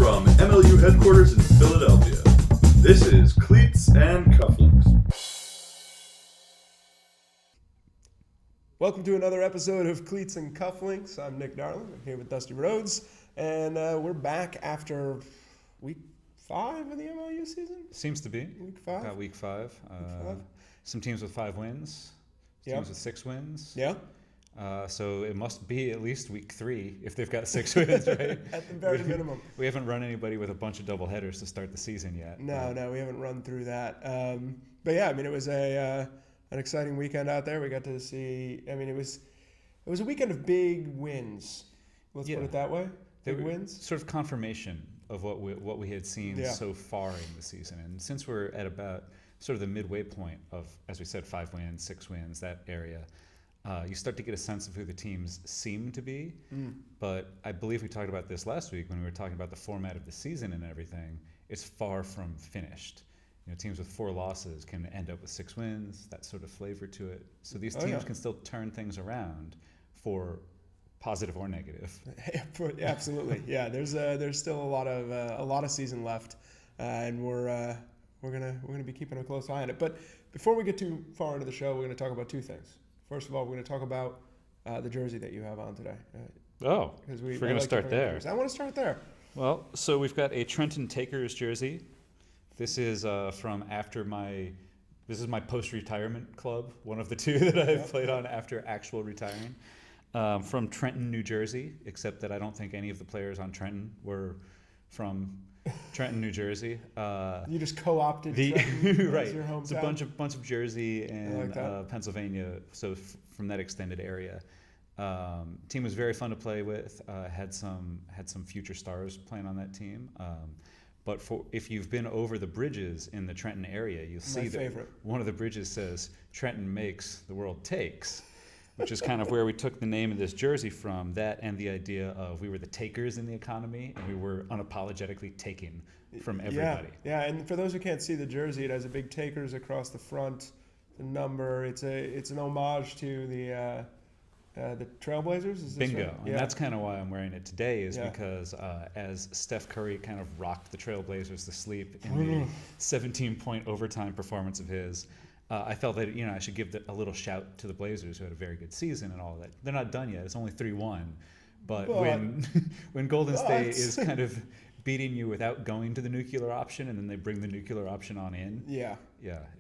from MLU headquarters in Philadelphia, this is Cleats and Cufflinks. Welcome to another episode of Cleats and Cufflinks. I'm Nick Darling. I'm here with Dusty Rhodes, and we're back after week 5 of the MLU season? Seems to be. Week 5? Got week 5. Some teams with 5 wins. Teams with 6 wins. Yeah. So it must be at least week 3 if they've got 6 wins, right? At the very minimum. We haven't run anybody with a bunch of doubleheaders to start the season yet. No, we haven't run through that. But yeah, I mean, it was an exciting weekend out there. We got to see. I mean, it was a weekend of big wins. Let's put it that way. Big wins. Sort of confirmation of what we had seen so far in the season, and since we're at about sort of the midway point of, as we said, 5 wins, 6 wins, that area. You start to get a sense of who the teams seem to be, but I believe we talked about this last week when we were talking about the format of the season and everything. It's far from finished. You know, teams with 4 losses can end up with 6 wins, that sort of flavor to it. So these teams can still turn things around for positive or negative. Absolutely, yeah. There's still a lot of season left, and we're gonna be keeping a close eye on it. But before we get too far into the show, we're gonna talk about 2 things. First of all, we're going to talk about the jersey that you have on today. We're going to start there. I want to start there. Well, so we've got a Trenton Takers jersey. This is from after this is my post-retirement club, one of the 2 that I've played on after actual retiring. From Trenton, New Jersey, except that I don't think any of the players on Trenton were from Trenton, New Jersey. You just co-opted Trenton right. as your hometown? It's a bunch of Jersey and Pennsylvania, so from that extended area. Team was very fun to play with. Had some future stars playing on that team. But if you've been over the bridges in the Trenton area, you'll see that one of the bridges says, "Trenton makes, the world takes," which is kind of where we took the name of this jersey from, that and the idea of we were the takers in the economy, and we were unapologetically taking from everybody. Yeah, and for those who can't see the jersey, it has a big takers across the front, the number. It's an homage to the Trailblazers. Is this Bingo, right? and that's kind of why I'm wearing it today, is because as Steph Curry kind of rocked the Trailblazers to sleep in the 17-point overtime performance of his, I felt that I should give a little shout to the Blazers, who had a very good season and all of that. They're not done yet; it's only 3-1. But when Golden State is kind of beating you without going to the nuclear option, and then they bring the nuclear option on in,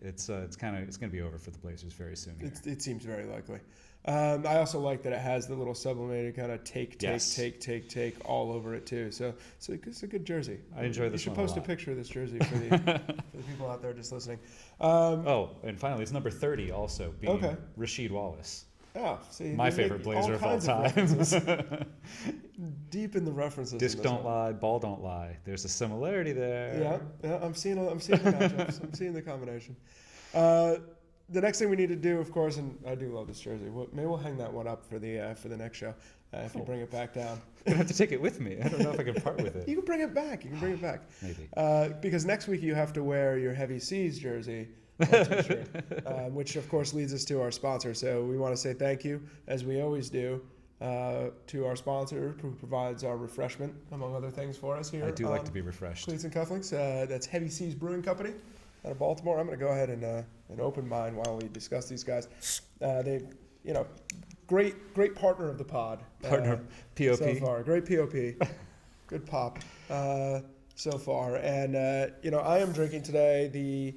it's going to be over for the Blazers very soon. It seems very likely. I also like that it has the little sublimated kind of take all over it too. So it's a good jersey. I enjoy this. You should one post a picture of this jersey for the people out there just listening. And finally, it's number 30 also, being Rasheed Wallace. Oh, see, my favorite Blazer of all time. Deep in the references. Disc don't lie, ball don't lie. There's a similarity there. Yeah. I'm seeing the matchups. I'm seeing the combination. The next thing we need to do, of course, and I do love this jersey. Maybe we'll hang that one up for the next show if you bring it back down. I have to take it with me. I don't know if I can part with it. You can bring it back. Maybe. Because next week you have to wear your Heavy Seas jersey, t-shirt, which of course leads us to our sponsor. So we want to say thank you, as we always do, to our sponsor who provides our refreshment, among other things, for us here. I do like to be refreshed. Cleats and Cufflinks. That's Heavy Seas Brewing Company out of Baltimore. I'm going to go ahead and open mine while we discuss these guys. They, great partner of the pod. Partner POP. So far, great POP. Good pop so far. And, I am drinking today the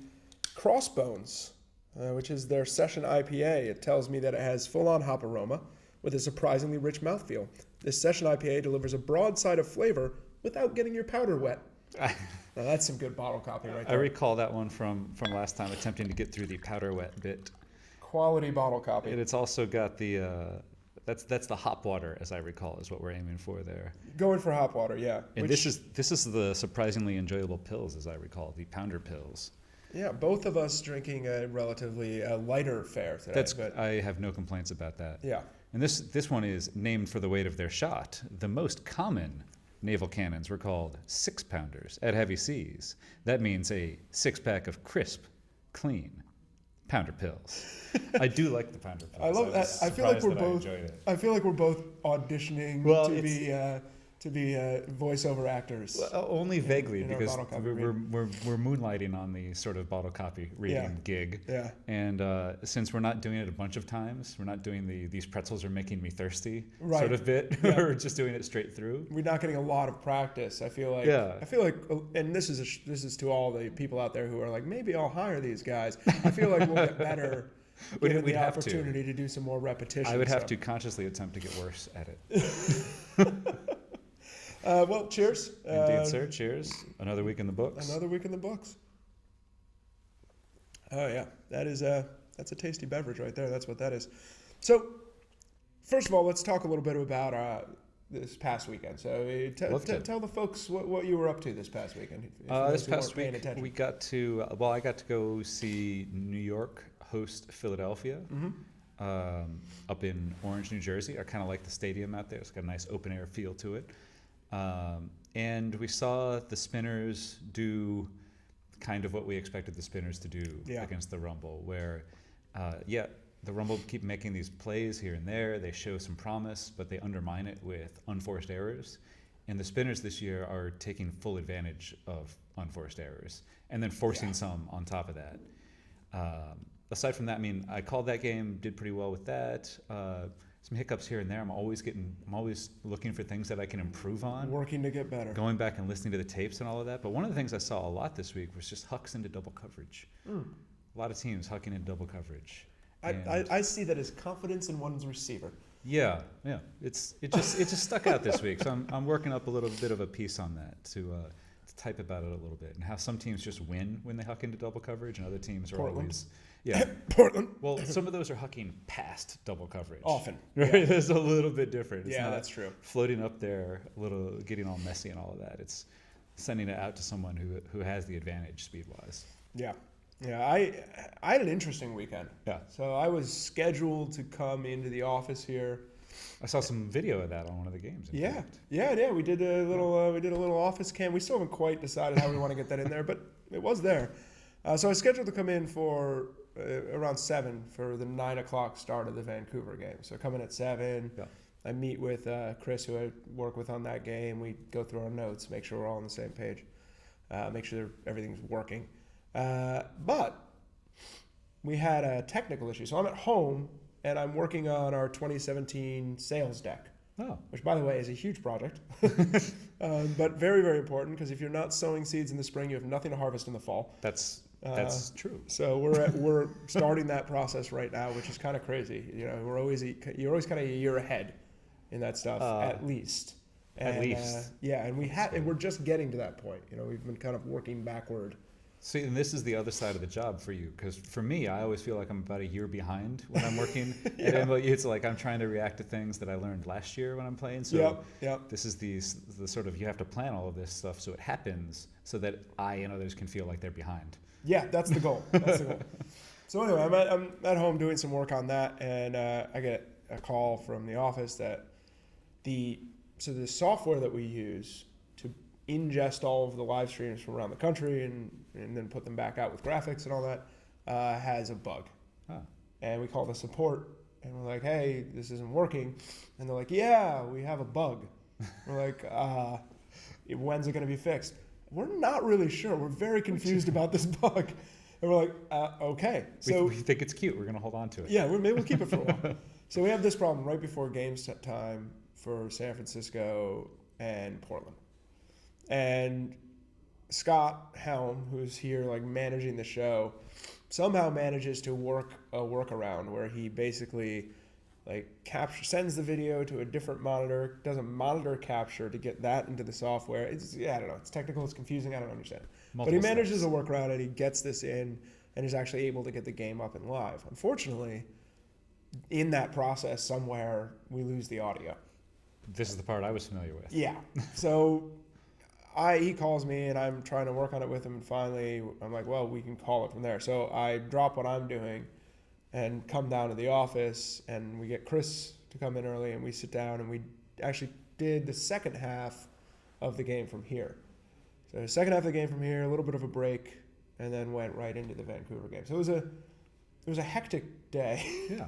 Crossbones, which is their session IPA. It tells me that it has full-on hop aroma with a surprisingly rich mouthfeel. This session IPA delivers a broad side of flavor without getting your powder wet. Now that's some good bottle copy right there. I recall that one from last time, attempting to get through the powder wet bit. Quality bottle copy. And it's also got the that's the hop water, as I recall, is what we're aiming for there. Going for hop water, yeah. And this is the surprisingly enjoyable pills, as I recall, the pounder pills. Yeah, both of us drinking a relatively lighter fare today. I have no complaints about that. Yeah. And this one is named for the weight of their shot. The most common naval cannons were called 6-pounders at Heavy Seas. That means a 6-pack of crisp, clean pounder pills. I do like the pounder pills. I love that. I feel like we're both auditioning to be to be voiceover actors. Well, only vaguely, in our because bottle copy we're moonlighting on the sort of bottle copy reading gig. Yeah. And since we're not doing it a bunch of times, we're not doing these pretzels are making me thirsty Right. sort of bit. Yeah. We're just doing it straight through. We're not getting a lot of practice. I feel like. Yeah. I feel like, and this is to all the people out there who are like, maybe I'll hire these guys. I feel like we'll get better. Given We'd the have opportunity to do some more repetition. I would have to consciously attempt to get worse at it. Well, cheers. Indeed, sir. Cheers. Another week in the books. Another week in the books. Oh yeah, that's a tasty beverage right there. That's what that is. So, first of all, let's talk a little bit about this past weekend. So, tell the folks what you were up to this past weekend. This past week, I got to go see New York host Philadelphia. Up in Orange, New Jersey. I kind of like the stadium out there. It's got a nice open air feel to it. And we saw the Spinners do kind of what we expected the Spinners to do against the Rumble, where, the Rumble keep making these plays here and there. They show some promise, but they undermine it with unforced errors. And the Spinners this year are taking full advantage of unforced errors and then forcing some on top of that. Aside from that, I mean, I called that game, did pretty well with that. Some hiccups here and there. I'm always looking for things that I can improve on. Working to get better. Going back and listening to the tapes and all of that. But one of the things I saw a lot this week was just hucks into double coverage. A lot of teams hucking into double coverage. I see that as confidence in one's receiver. Yeah. It just stuck out this week. So I'm working up a little bit of a piece on that to type about it a little bit, and how some teams just win when they huck into double coverage, and other teams are always Portland. Well, some of those are hucking past double coverage. Often. Right? Yeah. It's a little bit different. It's Yeah, not that's true. Floating up there, getting all messy and all of that. It's sending it out to someone who has the advantage speed-wise. Yeah. I had an interesting weekend. Yeah. So I was scheduled to come into the office here. I saw some video of that on one of the games. Yeah. We did a little office cam. We still haven't quite decided how we want to get that in there, but it was there. So I was scheduled to come in for around 7 for the 9 o'clock start of the Vancouver game. So come in at 7. Yeah. I meet with Chris, who I work with on that game. We go through our notes, make sure we're all on the same page, make sure everything's working. But we had a technical issue. So I'm at home, and I'm working on our 2017 sales deck. Oh. Which, by the way, is a huge project, but very, very important, because if you're not sowing seeds in the spring, you have nothing to harvest in the fall. That's true. So we're starting that process right now, which is kind of crazy. You know, you're always kind of a year ahead in that stuff, at least. And, at least. And we're just getting to that point. You know, we've been kind of working backward. See, and this is the other side of the job for you, because for me, I always feel like I'm about a year behind when I'm working. At MLU, it's like I'm trying to react to things that I learned last year when I'm playing. So this is the sort of, you have to plan all of this stuff so it happens, so that I and others can feel like they're behind. Yeah, that's the goal. So anyway, I'm at home doing some work on that, and I get a call from the office that the software that we use to ingest all of the live streams from around the country and then put them back out with graphics and all that has a bug. And we call the support, and we're like, hey, this isn't working. And they're like, yeah, we have a bug. We're like, when's it going to be fixed? We're not really sure. We're very confused about this bug. And we're like, okay. So we think it's cute. We're going to hold on to it. Yeah, maybe we'll keep it for a while. So we have this problem right before game time for San Francisco and Portland. And Scott Helm, who's here like managing the show, somehow manages to work a workaround where he basically like sends the video to a different monitor, does a monitor capture to get that into the software. I don't know. It's technical. It's confusing. I don't understand. But he manages a workaround, and he gets this in and is actually able to get the game up and live. Unfortunately, in that process, somewhere we lose the audio. This is the part I was familiar with. Yeah. So he calls me, and I'm trying to work on it with him, and finally I'm like, well, we can call it from there. So I drop what I'm doing and come down to the office, and we get Chris to come in early, and we sit down, and we actually did the second half of the game from here. So the second half of the game from here, a little bit of a break, and then went right into the Vancouver game. So it was a hectic day. Yeah.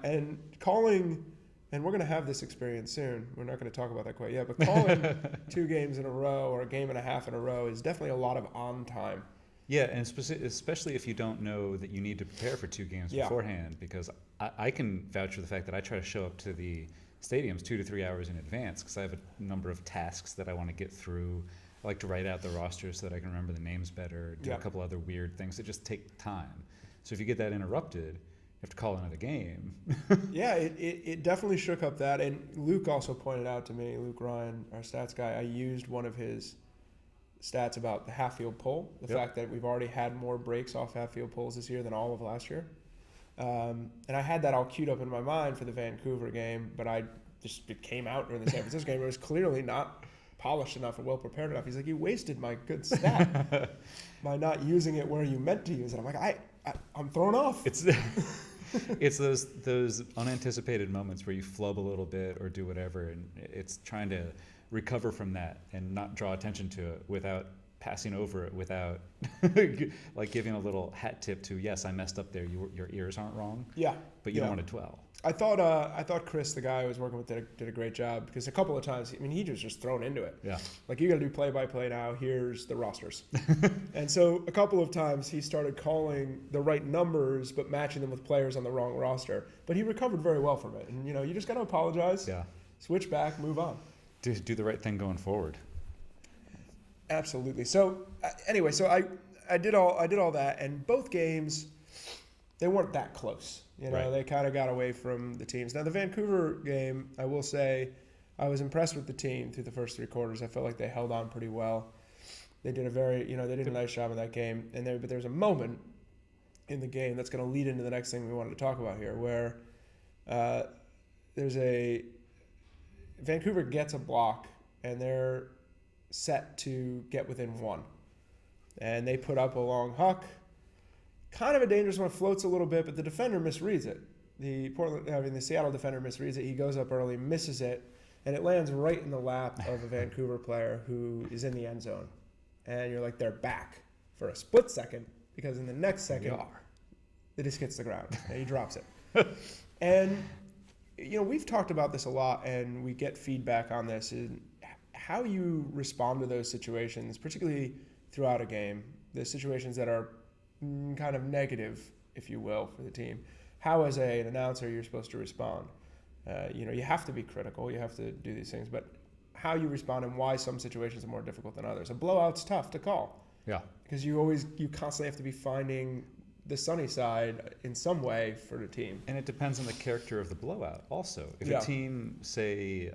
And calling and we're going to have this experience soon. We're not going to talk about that quite yet, but calling 2 games in a row or a game and a half in a row is definitely a lot of on time. Yeah, and especially if you don't know that you need to prepare for 2 games beforehand, because I can vouch for the fact that I try to show up to the stadiums 2 to 3 hours in advance because I have a number of tasks that I want to get through. I like to write out the roster so that I can remember the names better, do a couple other weird things that just take time. So if you get that interrupted, you have to call another game. Yeah, it definitely shook up that. And Luke also pointed out to me, Luke Ryan, our stats guy, I used one of his stats about the half-field pull, the fact that we've already had more breaks off half-field pulls this year than all of last year. And I had that all queued up in my mind for the Vancouver game, but it came out during the San Francisco game. It was clearly not polished enough or well prepared enough. He's like, you wasted my good stat by not using it where you meant to use it. I'm like, I'm thrown off. It's those unanticipated moments where you flub a little bit or do whatever, and it's trying to recover from that and not draw attention to it without passing over it, without like giving a little hat tip to, yes, I messed up there. Your ears aren't wrong. Yeah. But you don't want to dwell. I thought Chris, the guy I was working with, did a great job because a couple of times, he was just thrown into it. Yeah. Like, you got to do play-by-play now. Here's the rosters. And so a couple of times he started calling the right numbers but matching them with players on the wrong roster. But he recovered very well from it. And, you just got to apologize. Yeah. Switch back, move on. Do the right thing going forward. Absolutely. So anyway, I did all that, and both games, they weren't that close. They kind of got away from the teams. Now, the Vancouver game, I will say, I was impressed with the team through the first 3 quarters. I felt like they held on pretty well. They did they did a nice job in that game. But there's a moment in the game that's going to lead into the next thing we wanted to talk about here, where Vancouver gets a block, and they're set to get within 1. And they put up a long huck. Kind of a dangerous one, floats a little bit, but the defender misreads it. The Seattle defender misreads it. He goes up early, misses it, and it lands right in the lap of a Vancouver player who is in the end zone. And you're like, they're back for a split second, because in the next second, it just hits the ground and he drops it. And we've talked about this a lot, and we get feedback on this, and how you respond to those situations, particularly throughout a game, the situations that are kind of negative, if you will, for the team. How, as an announcer, you're supposed to respond? You have to be critical. You have to do these things, but how you respond and why some situations are more difficult than others. A blowout's tough to call. Yeah. Because you constantly have to be finding the sunny side in some way for the team. And it depends on the character of the blowout also. If a team, say,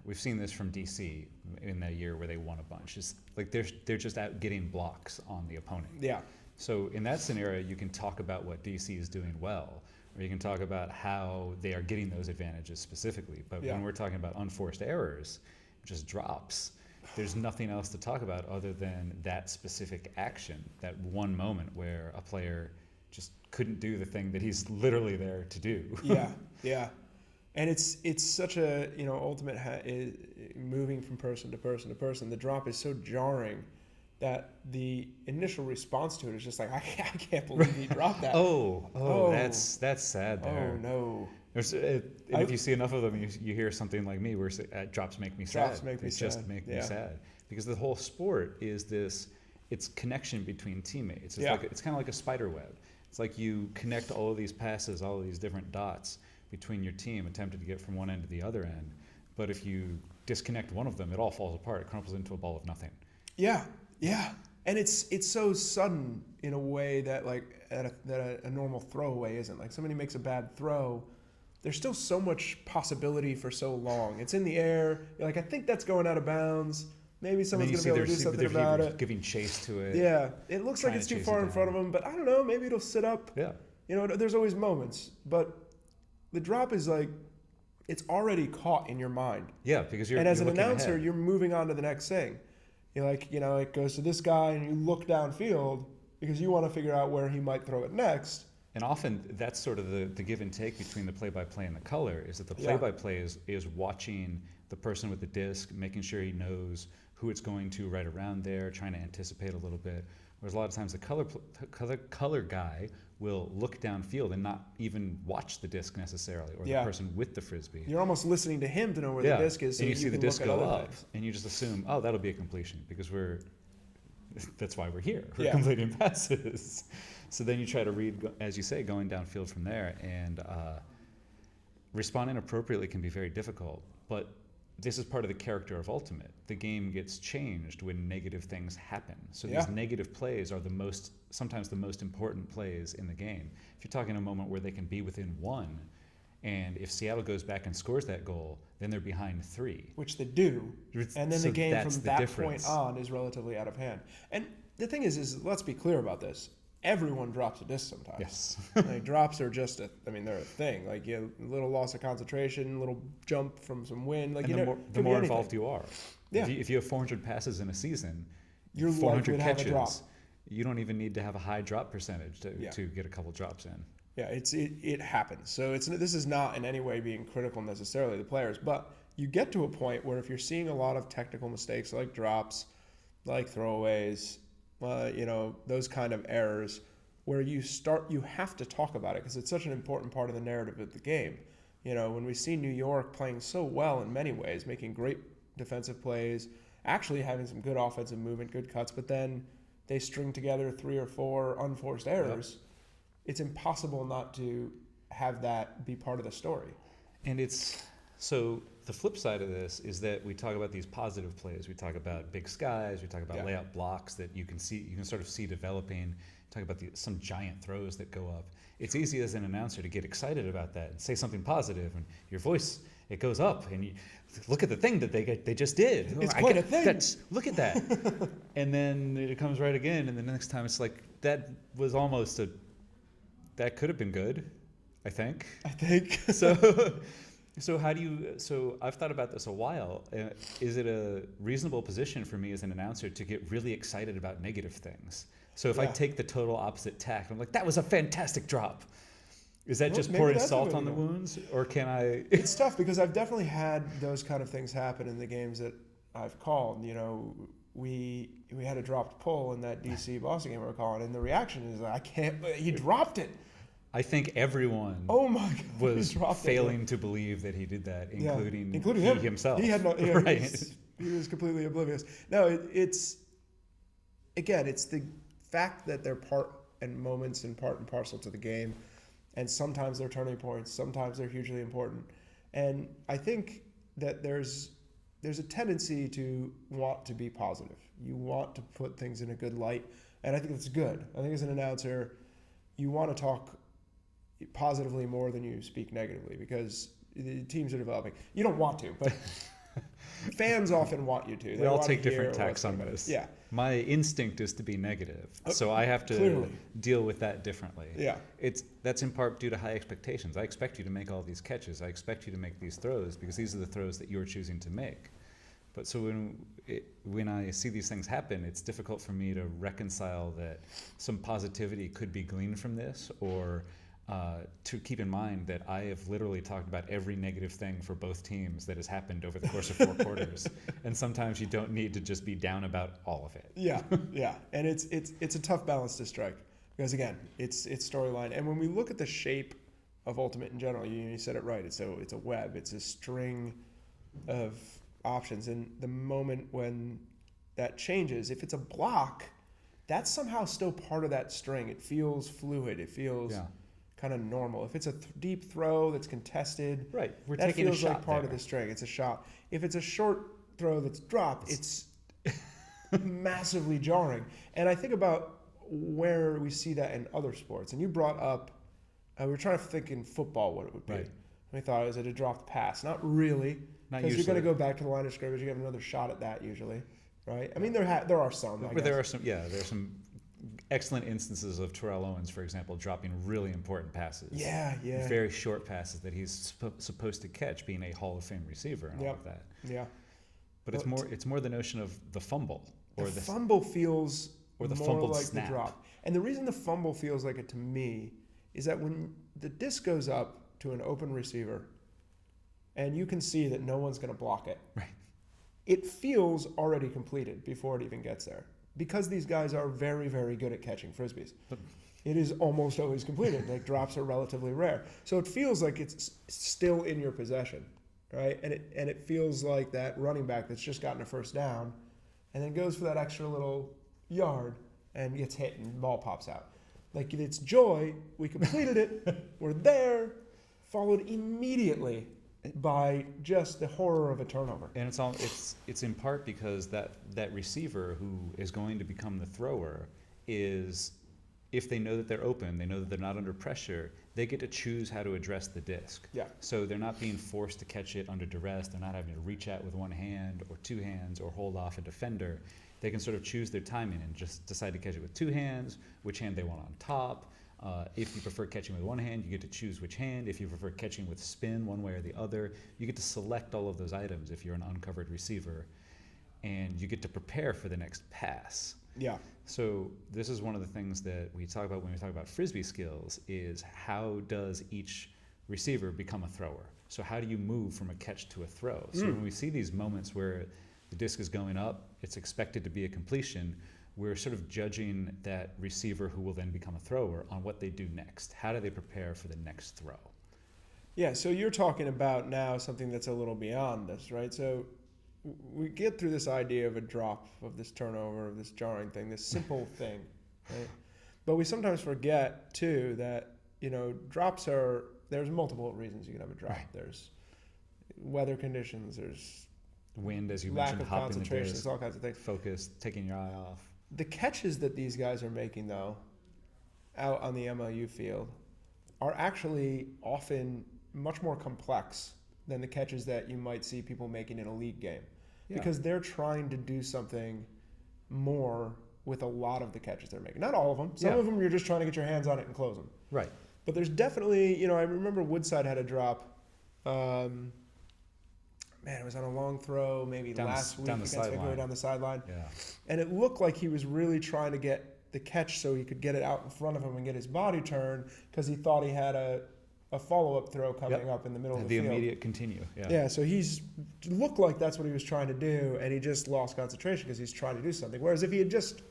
we've seen this from DC in that year where they won a bunch. It's like they're just out getting blocks on the opponent. Yeah. So in that scenario, you can talk about what DC is doing well, or you can talk about how they are getting those advantages specifically. But when we're talking about unforced errors, just drops, there's nothing else to talk about other than that specific action, that one moment where a player just couldn't do the thing that he's literally there to do. Yeah. And it's such a, ultimate moving from person to person to person. The drop is so jarring that the initial response to it is just like, I can't believe he dropped that. That's sad there. Oh, no. If you see enough of them, you hear something like me where drops make me sad. Drops make me sad. Just make me sad. Because the whole sport is it's connection between teammates. It's kind of like a spider web. It's like you connect all of these passes, all of these different dots between your team, attempting to get from one end to the other end. But if you disconnect one of them, it all falls apart. It crumples into a ball of nothing. Yeah. And it's so sudden in a way that a normal throwaway isn't. Like, somebody makes a bad throw, there's still so much possibility for so long. It's in the air. You're like, I think that's going out of bounds. Maybe someone's going to be able to do something about it. Giving chase to it. Yeah. It looks like it's too far in front of them, but I don't know. Maybe it'll sit up. Yeah. There's always moments. But the drop is like, it's already caught in your mind. Yeah, because you're And as an looking announcer, ahead. you're moving on to the next thing. You're like, it goes to this guy, and you look downfield because you want to figure out where he might throw it next. And often that's sort of the give and take between the play-by-play and the color, is that the play-by-play is watching the person with the disc, making sure he knows who it's going to right around there, trying to anticipate a little bit. Whereas a lot of times the color guy will look downfield and not even watch the disc necessarily, or the person with the frisbee. You're almost listening to him to know where the disc is, so and you see the disc go up, things. and you just assume, oh, that'll be a completion because that's why we're here. We're Yeah. completing passes. So then you try to read, as you say, going downfield from there, and responding appropriately can be very difficult. But this is part of the character of Ultimate. The game gets changed when negative things happen. So these negative plays are sometimes the most important plays in the game. If you're talking a moment where they can be within 1, and if Seattle goes back and scores that goal, then they're behind 3. Which they do. And then So the game that's from the that difference. point on is relatively out of hand. And the thing is let's be clear about this. Everyone drops a disc sometimes. Yes. Like drops are just they're a thing. Like a little loss of concentration, little jump from some wind. Like and the more involved you are. Yeah. If you have 400 passes in a season, You're 400 likely to have a drop. catches, you don't even need to have a high drop percentage to get a couple drops in. Yeah, it happens. So this is not in any way being critical necessarily of the players, but you get to a point where if you're seeing a lot of technical mistakes like drops, like throwaways, those kind of errors, where you have to talk about it because it's such an important part of the narrative of the game. When we see New York playing so well in many ways, making great defensive plays, actually having some good offensive movement, good cuts, but then they string together 3 or 4 unforced errors. Yep. It's impossible not to have that be part of the story. And so the flip side of this is that we talk about these positive plays. We talk about big skies. We talk about layout blocks that you can sort of see developing. Talk about some giant throws that go up. It's easy as an announcer to get excited about that and say something positive, and your voice, it goes up, and you look at the thing that they just did. It's quite a thing. Look at that. And then it comes right again, and then the next time it's like, that was almost that could have been good, I think. So I've thought about this a while. Is it a reasonable position for me as an announcer to get really excited about negative things? So if I take the total opposite tack, I'm like, that was a fantastic drop. Is that just pouring salt on the wounds, or can I? It's tough because I've definitely had those kind of things happen in the games that I've called. We had a dropped pull in that DC Boston game we were calling, and the reaction is, I can't. He dropped it. I think everyone was failing to believe that he did that, including him himself. He had no, right. He was completely oblivious. No, it's the fact that they're part and parcel to the game, and sometimes they're turning points, sometimes they're hugely important. And I think that there's a tendency to want to be positive. You want to put things in a good light, and I think that's good. I think as an announcer, you want to talk positively more than you speak negatively because the teams are developing. You don't want to, but fans often want you to. We all take different tacks on this. Yeah. My instinct is to be negative, so I have to deal with that differently. Yeah. That's in part due to high expectations. I expect you to make all these catches. I expect you to make these throws because these are the throws that you're choosing to make. But so when I see these things happen, it's difficult for me to reconcile that some positivity could be gleaned from this, or to keep in mind that I have literally talked about every negative thing for both teams that has happened over the course of 4 quarters, and sometimes you don't need to just be down about all of it. Yeah, and it's a tough balance to strike because again, it's storyline, and when we look at the shape of Ultimate in general, you said it right. It's a web. It's a string of options, and the moment when that changes, if it's a block, that's somehow still part of that string. It feels fluid. It feels kind of normal. If it's a deep throw that's contested, right, that feels like part of the string. It's a shot. If it's a short throw that's dropped, it's massively jarring. And I think about where we see that in other sports. And you brought up, we were trying to think in football what it would be. Right. We thought, is it a dropped pass? Not really. Because you're going to go back to the line of scrimmage. You have another shot at that usually, right? I mean, there are some. There are some excellent instances of Terrell Owens, for example, dropping really important passes. Yeah. Very short passes that he's supposed to catch, being a Hall of Fame receiver and all of that. Yeah. But it's more the notion of the fumble. Or the fumble feels or the more fumbled like snap. The drop. And the reason the fumble feels like it to me is that when the disc goes up to an open receiver and you can see that no one's going to block it, right, it feels already completed before it even gets there. because these guys are very, very good at catching frisbees, it is almost always completed. Like drops are relatively rare. So it feels like it's still in your possession, right? And it feels like that running back that's just gotten a first down and then goes for that extra little yard and gets hit and the ball pops out. Like it's joy. We completed it. We're there. Followed immediately by just the horror of a turnover. And it's in part because that receiver who is going to become the thrower is, if they know that they're open, they know that they're not under pressure, they get to choose how to address the disc. Yeah. So they're not being forced to catch it under duress. They're not having to reach out with one hand or two hands or hold off a defender. They can sort of choose their timing and just decide to catch it with two hands, which hand they want on top. If you prefer catching with one hand, you get to choose which hand. If you prefer catching with spin, one way or the other, you get to select all of those items if you're an uncovered receiver, and you get to prepare for the next pass. Yeah. So this is one of the things that we talk about when we talk about frisbee skills, is how does each receiver become a thrower? So how do you move from a catch to a throw? So when we see these moments where the disc is going up, it's expected to be a completion, we're sort of judging that receiver who will then become a thrower on what they do next. How do they prepare for the next throw? Yeah, so you're talking about now something that's a little beyond this, right? So we get through this idea of a drop, of this turnover, of this jarring thing, this simple thing, right? But we sometimes forget, too, that, drops there's multiple reasons you can have a drop. Right. There's weather conditions, there's wind, as you lack mentioned, of hopping the concentration, disc, there's all kinds of things. Focus, taking your eye off. The catches that these guys are making, though, out on the MLU field are actually often much more complex than the catches that you might see people making in a league game. Yeah. Because they're trying to do something more with a lot of the catches they're making. Not all of them. Some of them you're just trying to get your hands on it and close them. Right. But there's definitely, I remember Woodside had a drop. It was on a long throw maybe last week against Figueroa down the sideline. Yeah. And it looked like he was really trying to get the catch so he could get it out in front of him and get his body turned, because he thought he had a follow-up throw coming up in the middle of the field. The immediate continue. Yeah, so he's looked like that's what he was trying to do, and he just lost concentration because he's trying to do something. Whereas if he had just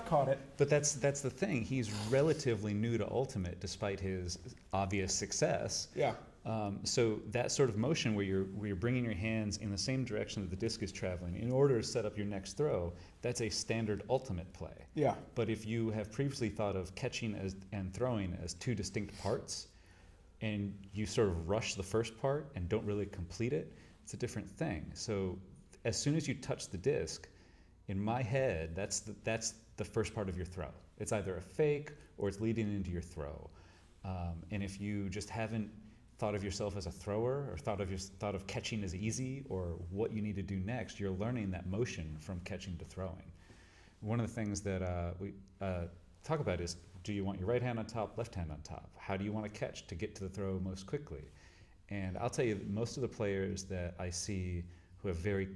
caught it. But that's the thing. He's relatively new to Ultimate, despite his obvious success. Yeah. So that sort of motion where you're bringing your hands in the same direction that the disc is traveling in order to set up your next throw, that's a standard Ultimate play. Yeah. But if you have previously thought of catching and throwing as two distinct parts, and you sort of rush the first part and don't really complete it, it's a different thing. So as soon as you touch the disc, in my head, that's the first part of your throw. It's either a fake or it's leading into your throw. And if you just haven't thought of yourself as a thrower, or thought of catching as easy, or what you need to do next, you're learning that motion from catching to throwing. One of the things that we talk about is, do you want your right hand on top, left hand on top? How do you want to catch to get to the throw most quickly? And I'll tell you, most of the players that I see who have very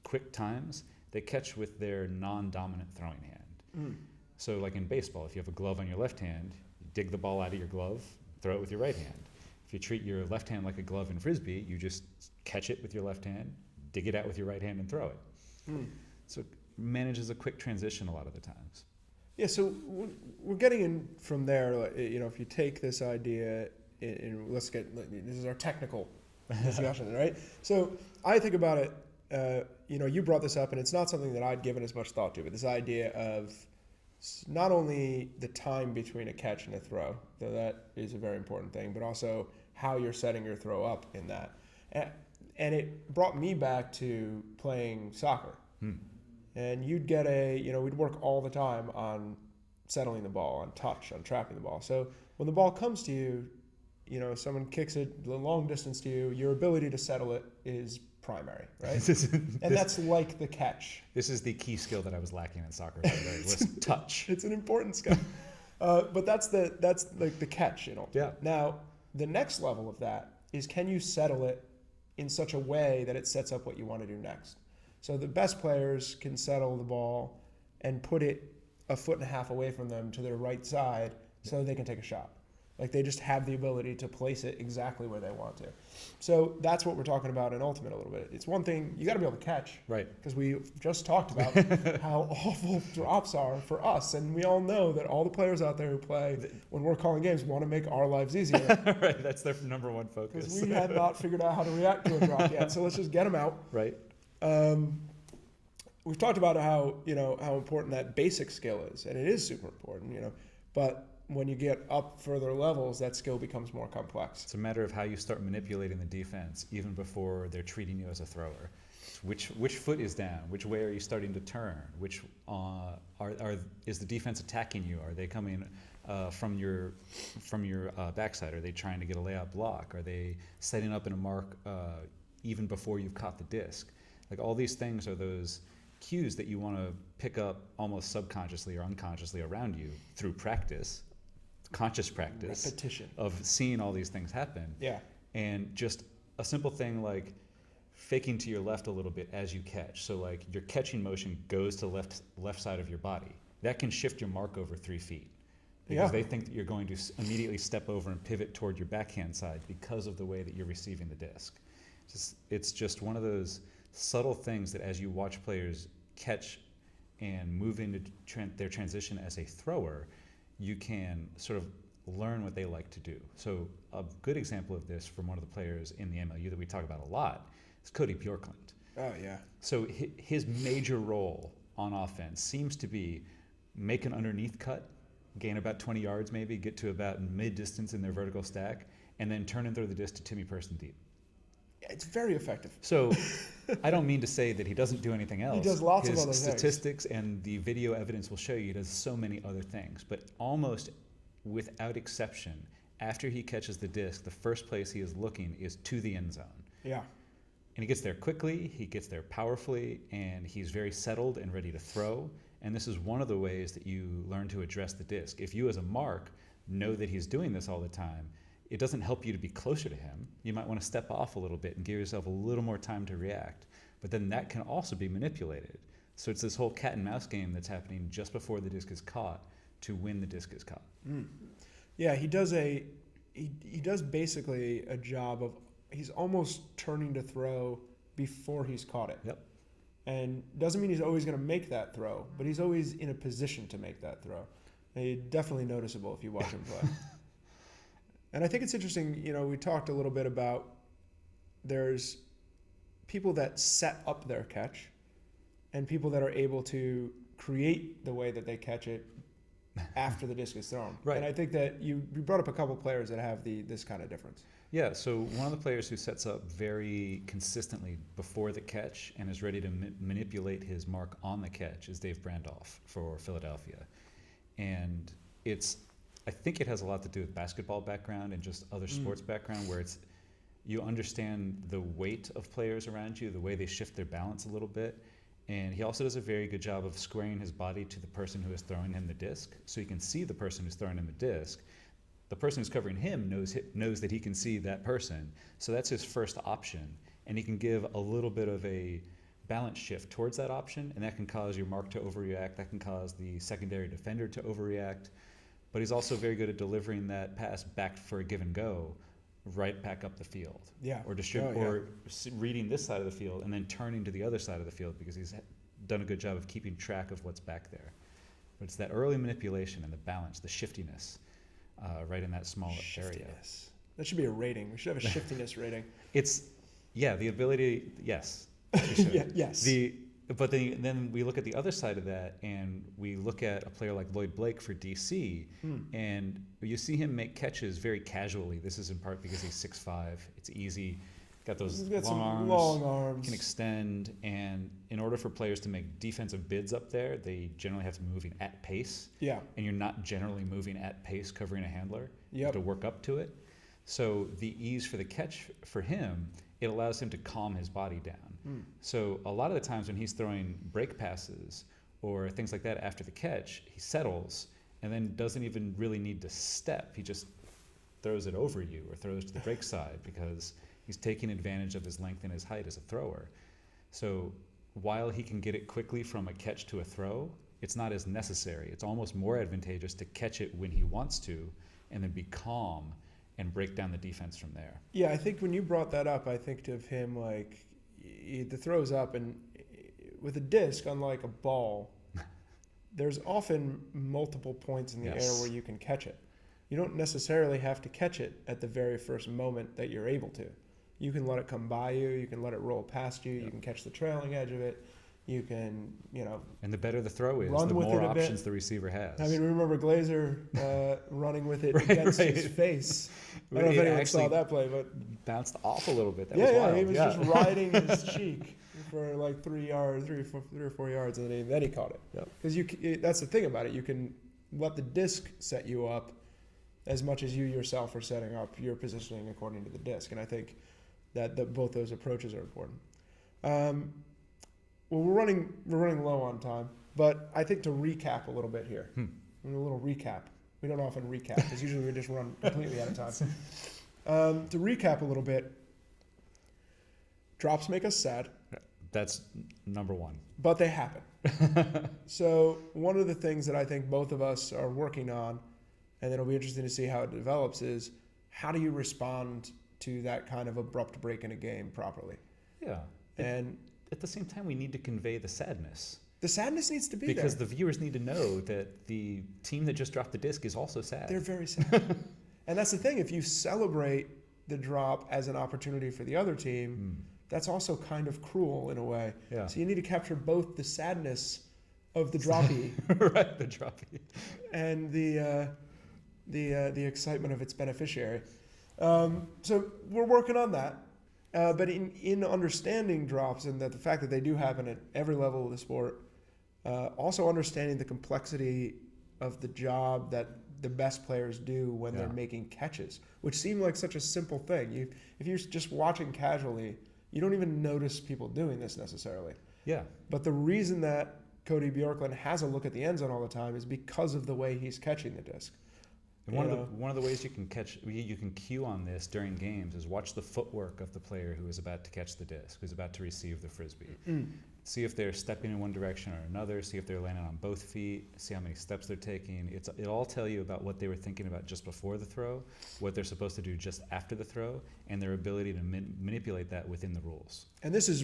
quick times, they catch with their non-dominant throwing hand. So like in baseball, if you have a glove on your left hand, you dig the ball out of your glove, throw it with your right hand. If you treat your left hand like a glove in Frisbee, you just catch it with your left hand, dig it out with your right hand, and throw it. So it manages a quick transition a lot of the times. Yeah, so we're getting in from there. If you take this idea, this is our technical discussion, right? So I think about it, you brought this up, and it's not something that I'd given as much thought to, but this idea of not only the time between a catch and a throw, though that is a very important thing, but also how you're setting your throw up in that. And it brought me back to playing soccer. And you'd get we'd work all the time on settling the ball, on touch, on trapping the ball. So when the ball comes to you, someone kicks it the long distance to you, your ability to settle it is primary, right? That's like the catch. This is the key skill that I was lacking in soccer, was touch. It's an important skill. But that's like the catch, Yeah. Now, the next level of that is, can you settle it in such a way that it sets up what you want to do next? So the best players can settle the ball and put it a foot and a half away from them to their right side so they can take a shot. Like they just have the ability to place it exactly where they want to. So that's what we're talking about in Ultimate a little bit. It's one thing, you got to be able to catch. Right. Because we just talked about how awful drops are for us. And we all know that all the players out there who play, when we're calling games, want to make our lives easier. Right, that's their number one focus. Because we had not figured out how to react to a drop yet. So let's just get them out. Right. We've talked about how important that basic skill is. And it is super important, But when you get up further levels, that skill becomes more complex. It's a matter of how you start manipulating the defense even before they're treating you as a thrower. Which foot is down? Which way are you starting to turn? Which is the defense attacking you? Are they coming from your backside? Are they trying to get a layout block? Are they setting up in a mark even before you've caught the disc? Like all these things are those cues that you want to pick up almost subconsciously or unconsciously around you through practice. Conscious practice, repetition of seeing all these things happen. Yeah. And just a simple thing like faking to your left a little bit as you catch. So like your catching motion goes to left side of your body. That can shift your mark over 3 feet because they think that you're going to immediately step over and pivot toward your backhand side because of the way that you're receiving the disc. It's just one of those subtle things that as you watch players catch and move into their transition as a thrower, you can sort of learn what they like to do. So a good example of this from one of the players in the MLU that we talk about a lot is Cody Bjorklund. Oh, yeah. So his major role on offense seems to be make an underneath cut, gain about 20 yards maybe, get to about mid-distance in their vertical stack, and then turn and throw the disc to Timmy Person deep. It's very effective. So I don't mean to say that he doesn't do anything else. He does lots of other His things. statistics and the video evidence will show you he does so many other things. But almost without exception, after he catches the disc, the first place he is looking is to the end zone. Yeah. And he gets there quickly, he gets there powerfully, and he's very settled and ready to throw. And this is one of the ways that you learn to address the disc. If you as a mark know that he's doing this all the time, it doesn't help you to be closer to him. You might want to step off a little bit and give yourself a little more time to react. But then that can also be manipulated. So it's this whole cat and mouse game that's happening just before the disc is caught to when the disc is caught. Mm. Yeah, he does basically a job of, he's almost turning to throw before he's caught it. Yep. And doesn't mean he's always going to make that throw, but he's always in a position to make that throw. And definitely noticeable if you watch him play. And I think it's interesting, we talked a little bit about there's people that set up their catch and people that are able to create the way that they catch it after the disc is thrown. Right. And I think that you brought up a couple players that have this kind of difference. Yeah, so one of the players who sets up very consistently before the catch and is ready to manipulate his mark on the catch is Dave Brandoff for Philadelphia. And I think it has a lot to do with basketball background and just other sports background where you understand the weight of players around you, the way they shift their balance a little bit. And he also does a very good job of squaring his body to the person who is throwing him the disc. So he can see the person who's throwing him the disc. The person who's covering him knows that he can see that person. So that's his first option. And he can give a little bit of a balance shift towards that option. And that can cause your mark to overreact. That can cause the secondary defender to overreact. But he's also very good at delivering that pass back for a give and go right back up the field. Yeah. Or reading this side of the field and then turning to the other side of the field because he's done a good job of keeping track of what's back there. But it's that early manipulation and the balance, the shiftiness right in that small area. That should be a rating. We should have a shiftiness rating. The ability, yes. Yeah, yes. But then we look at the other side of that, and we look at a player like Lloyd Blake for DC, and you see him make catches very casually. This is in part because he's 6'5". It's easy. Got those long arms. Can extend, and in order for players to make defensive bids up there, they generally have to be moving at pace. Yeah. And you're not generally moving at pace covering a handler. Yep. You have to work up to it. So the ease for the catch for him, it allows him to calm his body down. So a lot of the times when he's throwing break passes or things like that after the catch, he settles and then doesn't even really need to step. He just throws it over you or throws to the break side because he's taking advantage of his length and his height as a thrower. So while he can get it quickly from a catch to a throw, it's not as necessary. It's almost more advantageous to catch it when he wants to and then be calm and break down the defense from there. Yeah, I think when you brought that up, I think of him like the throws up, and with a disc, unlike a ball, there's often multiple points in the air where you can catch it. You don't necessarily have to catch it at the very first moment that you're able to. You can let it come by you. You can let it roll past you. You can catch the trailing edge of it. You can, And the better the throw is, run the with more it a bit. options the receiver has. I mean, remember Glazer running with it against his face. I don't know if anyone saw that play, but bounced off a little bit. That yeah, was wild. he was just riding his cheek for like 3 or 4 yards, and then he caught it. Because that's the thing about it. You can let the disc set you up as much as you yourself are setting up your positioning according to the disc, and I think that both those approaches are important. Well, we're running low on time, but I think to recap a little bit here, a little recap. We don't often recap because usually we just run completely out of time. To recap a little bit, drops make us sad. That's number one. But they happen. So one of the things that I think both of us are working on, and it'll be interesting to see how it develops, is how do you respond to that kind of abrupt break in a game properly? Yeah. And at the same time, we need to convey the sadness. The sadness needs to be there. Because the viewers need to know that the team that just dropped the disc is also sad. They're very sad. And that's the thing. If you celebrate the drop as an opportunity for the other team, that's also kind of cruel in a way. Yeah. So you need to capture both the sadness of the droppy, right, the droppy, and the excitement of its beneficiary. So we're working on that. But in understanding drops and that the fact that they do happen at every level of the sport, also understanding the complexity of the job that the best players do when they're making catches, which seem like such a simple thing. If you're just watching casually, you don't even notice people doing this necessarily. Yeah. But the reason that Cody Bjorklund has a look at the end zone all the time is because of the way he's catching the disc. And one of the ways you can cue on this during games is watch the footwork of the player who is about to catch the disc, who's about to receive the frisbee. See if they're stepping in one direction or another. See if they're landing on both feet. See how many steps they're taking. It'll all tell you about what they were thinking about just before the throw, what they're supposed to do just after the throw, and their ability to manipulate that within the rules. And this is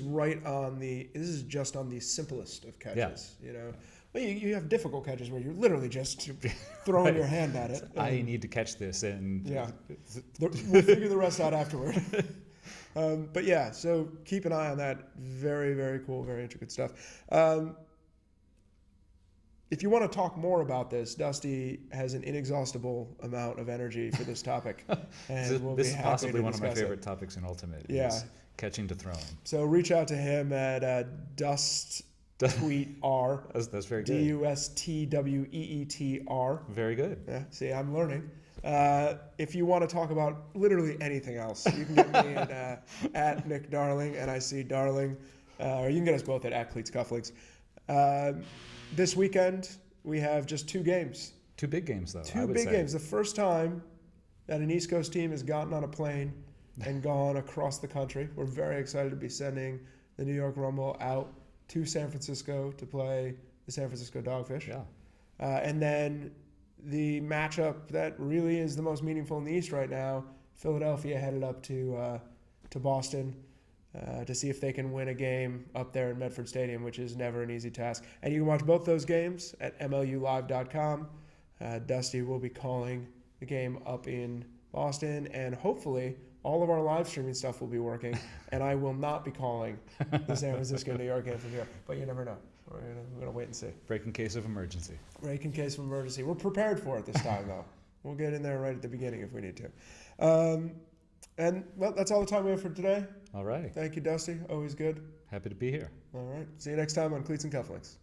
just on the simplest of catches. Yeah. Well, you have difficult catches where you're literally just throwing your hand at it. I need to catch this, and we'll figure the rest out afterward. But yeah, so keep an eye on that. Very, very cool, very intricate stuff. If you want to talk more about this, Dusty has an inexhaustible amount of energy for this topic. And this is possibly one of my favorite topics in Ultimate. Yeah. Is catching to throwing. So reach out to him at Tweet R. That's very good. DUSTWEETR. Very good. Yeah, see, I'm learning. If you want to talk about literally anything else, you can get me at Nick Darling, NIC Darling, or you can get us both at Cleats Cufflinks. This weekend, we have just 2 games. 2 big games, though. Two big games. The first time that an East Coast team has gotten on a plane and gone across the country. We're very excited to be sending the New York Rumble out to San Francisco to play the San Francisco Dogfish. Yeah. And then the matchup that really is the most meaningful in the East right now, Philadelphia headed up to Boston to see if they can win a game up there in Medford Stadium, which is never an easy task. And you can watch both those games at MLUlive.com. Dusty will be calling the game up in Boston, and hopefully all of our live streaming stuff will be working, and I will not be calling the San Francisco-New York game from here. But you never know. We're gonna wait and see. Break in case of emergency. Break in case of emergency. We're prepared for it this time, though. We'll get in there right at the beginning if we need to. And, well, that's all the time we have for today. All right. Thank you, Dusty. Always good. Happy to be here. All right. See you next time on Cleats and Cufflinks.